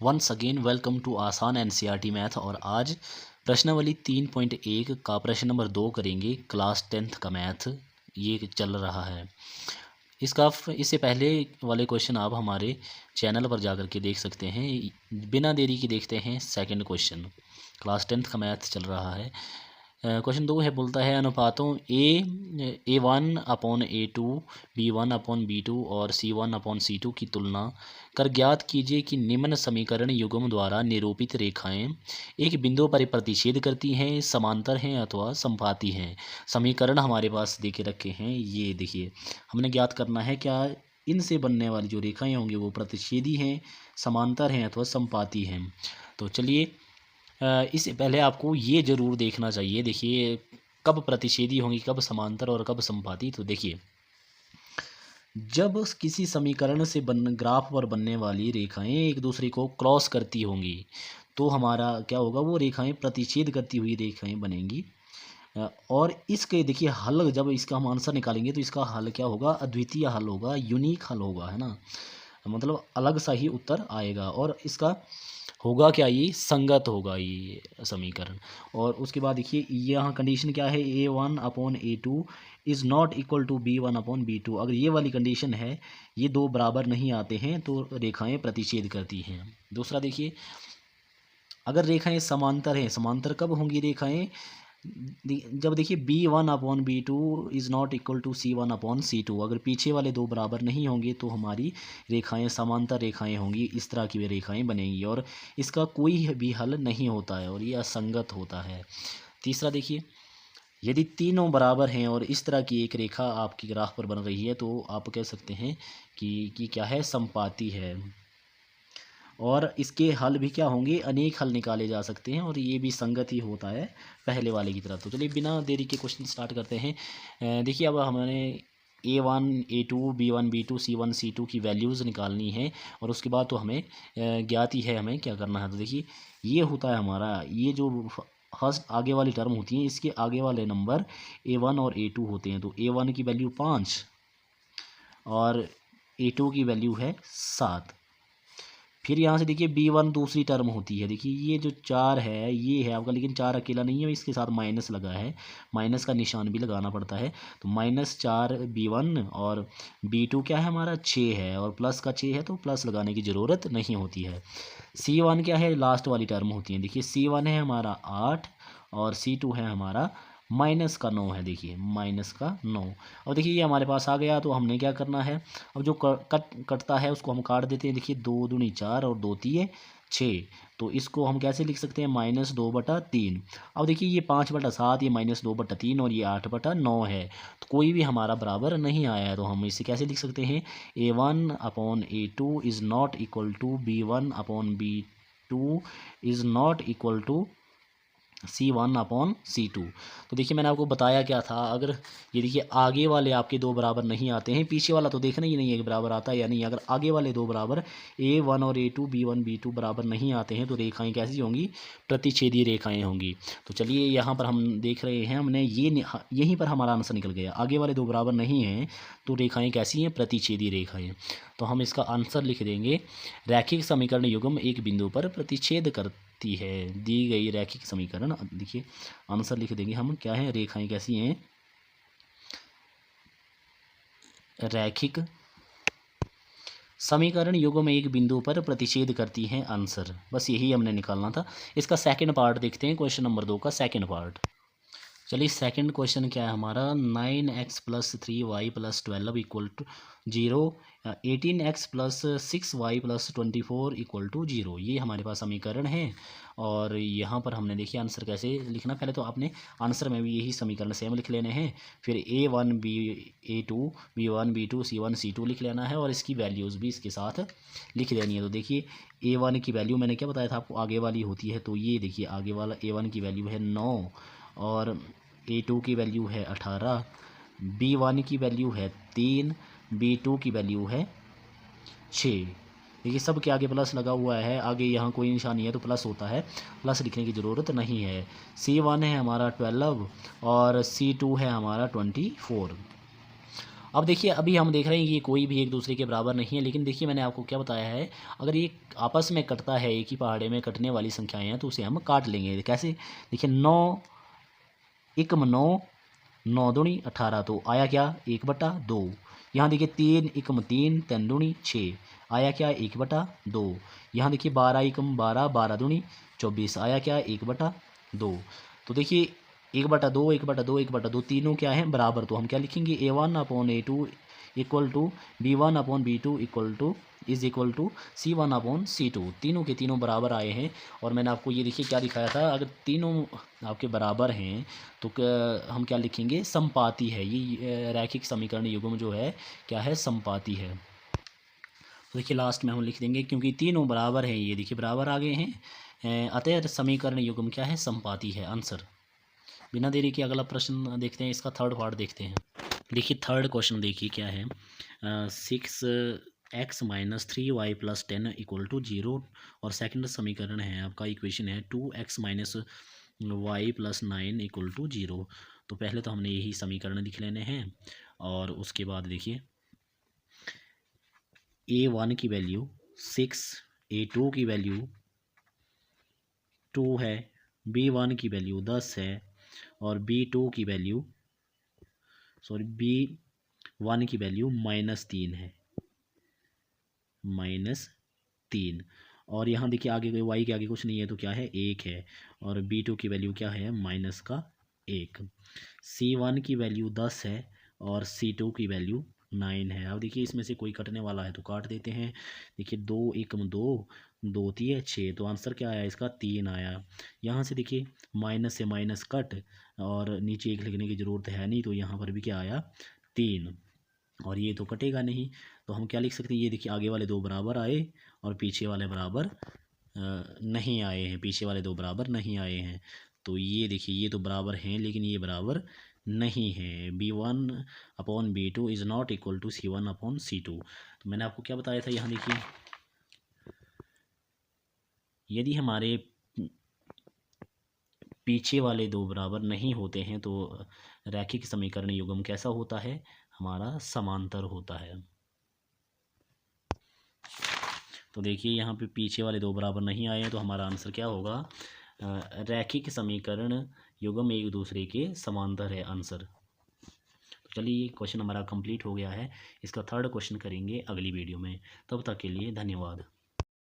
Once again welcome to आसान NCERT math. और आज प्रश्नावली 3.1 का प्रश्न नंबर 2 करेंगे। क्लास 10th का मैथ ये चल रहा है। इससे पहले वाले क्वेश्चन आप हमारे चैनल पर जाकर के देख सकते हैं। बिना देरी के देखते हैं सेकंड क्वेश्चन। क्लास 10th का मैथ चल रहा है। क्वेश्चन 2 है, बोलता है अनुपातों A1/A2, B1/B2 और C1/C2 की तुलना कर ज्ञात कीजिए कि निम्न समीकरण युग्म द्वारा निरूपित रेखाएं एक बिंदु पर प्रतिच्छेद करती हैं, समांतर हैं अथवा समपाती हैं। समीकरण हमारे पास दे के रखे हैं, ये देखिए हमने ज्ञात करना है क्या इनसे बनने वाली जो रेखाएं होंगी वो प्रतिच्छेदी हैं, समांतर हैं अथवा समपाती हैं। तो चलिए इससे पहले आपको ये ज़रूर देखना चाहिए, देखिए कब प्रतिच्छेदी होंगी, कब समांतर और कब समपाती। तो देखिए जब किसी समीकरण से ग्राफ पर बनने वाली रेखाएं एक दूसरे को क्रॉस करती होंगी तो हमारा क्या होगा, वो रेखाएं प्रतिच्छेद करती हुई रेखाएं बनेंगी। और इसके देखिए हल, जब इसका हम आंसर निकालेंगे तो इसका हल क्या होगा, अद्वितीय हल होगा, यूनिक हल होगा, है ना, मतलब अलग सा ही उत्तर आएगा। और इसका होगा क्या, ये संगत होगा ये समीकरण। और उसके बाद देखिए यहाँ कंडीशन क्या है, A1/A2 is not equal to B1/B2। अगर ये वाली कंडीशन है, ये दो बराबर नहीं आते हैं तो रेखाएं प्रतिच्छेद करती हैं। दूसरा देखिए, अगर रेखाएं समांतर हैं, समांतर कब होंगी रेखाएं, जब देखिए B1/B2 is not equal to C1/C2। अगर पीछे वाले दो बराबर नहीं होंगे तो हमारी रेखाएं समांतर रेखाएं होंगी, इस तरह की वे रेखाएं बनेंगी और इसका कोई भी हल नहीं होता है और ये असंगत होता है। तीसरा देखिए, यदि तीनों बराबर हैं और इस तरह की एक रेखा आपकी ग्राफ पर बन रही है तो आप कह सकते हैं कि क्या है, समपाती है। और इसके हल भी क्या होंगे, अनेक हल निकाले जा सकते हैं और ये भी संगत ही होता है पहले वाले की तरह। तो चलिए बिना देरी के क्वेश्चन स्टार्ट करते हैं। देखिए अब हमने A1/A2 B1/B2 C1/C2 की वैल्यूज़ निकालनी है और उसके बाद तो हमें ज्ञात ही है हमें क्या करना है। तो देखिए ये होता है हमारा, ये जो फर्स्ट आगे वाली टर्म होती हैं इसके आगे वाले नंबर A1 और A2 होते हैं। तो A1 की वैल्यू 5 और A2 की वैल्यू है 7। फिर यहाँ से देखिए B1 दूसरी टर्म होती है, देखिए ये जो 4 है ये है आपका, लेकिन 4 अकेला नहीं है, इसके साथ माइनस लगा है, माइनस का निशान भी लगाना पड़ता है। तो -4 B1 और B2 क्या है हमारा 6 है और प्लस का 6 है तो प्लस लगाने की ज़रूरत नहीं होती है। C1 क्या है, लास्ट वाली टर्म होती है, देखिए C1 है हमारा 8 और C2 है हमारा -9 है, देखिए -9। और देखिए ये हमारे पास आ गया तो हमने क्या करना है, अब जो कटता है उसको हम काट देते हैं। देखिए 2 दूनी 4 और 2 तिये 6। तो इसको हम कैसे लिख सकते हैं, -2/3। अब देखिए ये 5/7, ये -2/3 और ये 8/9 है। तो कोई भी हमारा बराबर नहीं आया है तो हम इसे कैसे लिख सकते हैं, A1/A2 is not equal to B1/B2 is not equal to C1/C2। तो देखिए मैंने आपको बताया क्या था, अगर ये देखिए आगे वाले आपके दो बराबर नहीं आते हैं, पीछे वाला तो देखना ही नहीं है कि बराबर आता है या नहीं। अगर आगे वाले दो बराबर A1 और A2 B1/B2 बराबर नहीं आते हैं तो रेखाएं कैसी होंगी, प्रतिच्छेदी रेखाएं होंगी। तो चलिए यहाँ पर हम देख रहे हैं, हमने यहीं पर हमारा आंसर निकल गया। आगे वाले दो बराबर नहीं हैं तो रेखाएँ कैसी हैं, प्रतिच्छेदी रेखाएँ। तो हम इसका आंसर लिख देंगे, रैखिक समीकरण युग्म एक बिंदु पर प्रतिच्छेद करती है। दी गई रैखिक समीकरण, देखिए आंसर लिख देंगे हम, क्या है, रेखाएं कैसी हैं, रैखिक समीकरण युग्म एक बिंदु पर प्रतिच्छेद करती हैं, आंसर बस यही हमने निकालना था। इसका सेकंड पार्ट देखते हैं, क्वेश्चन नंबर 2 का सेकंड पार्ट। चलिए सेकंड क्वेश्चन क्या है हमारा, 9x + 3y + 12 = 0, 18x + 6y + 24 = 0। ये हमारे पास समीकरण है। और यहाँ पर हमने देखिए आंसर कैसे लिखना, पहले तो आपने आंसर में भी यही समीकरण सेम लिख लेने हैं, फिर A1 A2 B1 B2 C1 C2 लिख लेना है और इसकी वैल्यूज़ भी इसके साथ लिख देनी है। तो देखिए A1 की वैल्यू मैंने क्या बताया था आपको, आगे वाली होती है, तो ये देखिए आगे वाला A1 की वैल्यू है 9 और A2 की वैल्यू है 18, B1 की वैल्यू है 3, B2 की वैल्यू है 6। देखिए सब के आगे प्लस लगा हुआ है, आगे यहाँ कोई निशान नहीं है तो प्लस होता है, प्लस लिखने की ज़रूरत नहीं है। C1 है हमारा 12 और C2 है हमारा 24। अब देखिए अभी हम देख रहे हैं कि ये कोई भी एक दूसरे के बराबर नहीं है, लेकिन देखिए मैंने आपको क्या बताया है, अगर ये आपस में कटता है, एक ही पहाड़े में कटने वाली संख्याएं हैं, तो उसे हम काट लेंगे। कैसे? देखिए 9 एकम 9, 9 दूनी 18, तो आया क्या 1/2। यहाँ देखिए 3 एकम 3, 3 दूनी 6, आया क्या 1/2। यहाँ देखिए 12 एकम 12, 12 दूनी 24, आया क्या 1/2। तो देखिए 1/2, 1/2, 1/2 तीनों क्या है बराबर, तो हम क्या लिखेंगे A1/A2 equal to B1/B2 equal to C1/C2। तीनों के तीनों बराबर आए हैं। और मैंने आपको ये देखिए क्या दिखाया था, अगर तीनों आपके बराबर हैं तो हम क्या लिखेंगे, समपाती है। ये रैखिक समीकरण युग्म जो है क्या है, समपाती है। तो देखिए लास्ट में हम लिख देंगे, क्योंकि तीनों बराबर हैं, ये देखिए बराबर आ गए हैं, अतः समीकरण युग्म क्या है, समपाती है। आंसर। बिना देरी के अगला प्रश्न देखते हैं, इसका थर्ड पार्ट देखते हैं। देखिए थर्ड क्वेश्चन देखिए क्या है, 6x-3y+10 इक्वल टू 0। और सेकंड समीकरण है आपका, इक्वेशन है 2x-y+9 इक्वल टू 0। तो पहले तो हमने यही समीकरण लिख लेने हैं, और उसके बाद देखिए A1 की वैल्यू 6, A2 की वैल्यू 2 है, B1 की वैल्यू 10 है, और B1 की वैल्यू -3 है, -3। और यहाँ देखिए आगे कोई y के आगे कुछ नहीं है, तो क्या है 1 है, और B2 की वैल्यू क्या है -1। C1 की वैल्यू 10 है, और C2 की वैल्यू 9 है। अब देखिए इसमें से कोई कटने वाला है तो काट देते हैं। देखिए 2 एकम 2, 2 3 6, तो आंसर क्या आया इसका 3 आया। यहाँ से देखिए माइनस से माइनस कट, और नीचे 1 लिखने की ज़रूरत है नहीं, तो यहाँ पर भी क्या आया 3। और ये तो कटेगा नहीं, तो हम क्या लिख सकते हैं, ये देखिए आगे वाले दो बराबर आए और पीछे वाले बराबर नहीं आए हैं, पीछे वाले दो बराबर नहीं आए हैं। तो ये देखिए ये तो बराबर हैं, लेकिन ये बराबर नहीं है। B1/B2 is not equal to C1/C2। तो मैंने आपको क्या बताया था, यहाँ देखिए यदि हमारे पीछे वाले दो बराबर नहीं होते हैं तो रैखिक समीकरण युग्म कैसा होता है, हमारा समांतर होता है। तो देखिए यहाँ पे पीछे वाले दो बराबर नहीं आए हैं, तो हमारा आंसर क्या होगा, रैखिक समीकरण युग्म एक दूसरे के समांतर है। आंसर। तो चलिए क्वेश्चन हमारा कंप्लीट हो गया है, इसका थर्ड क्वेश्चन करेंगे अगली वीडियो में। तब तक के लिए धन्यवाद।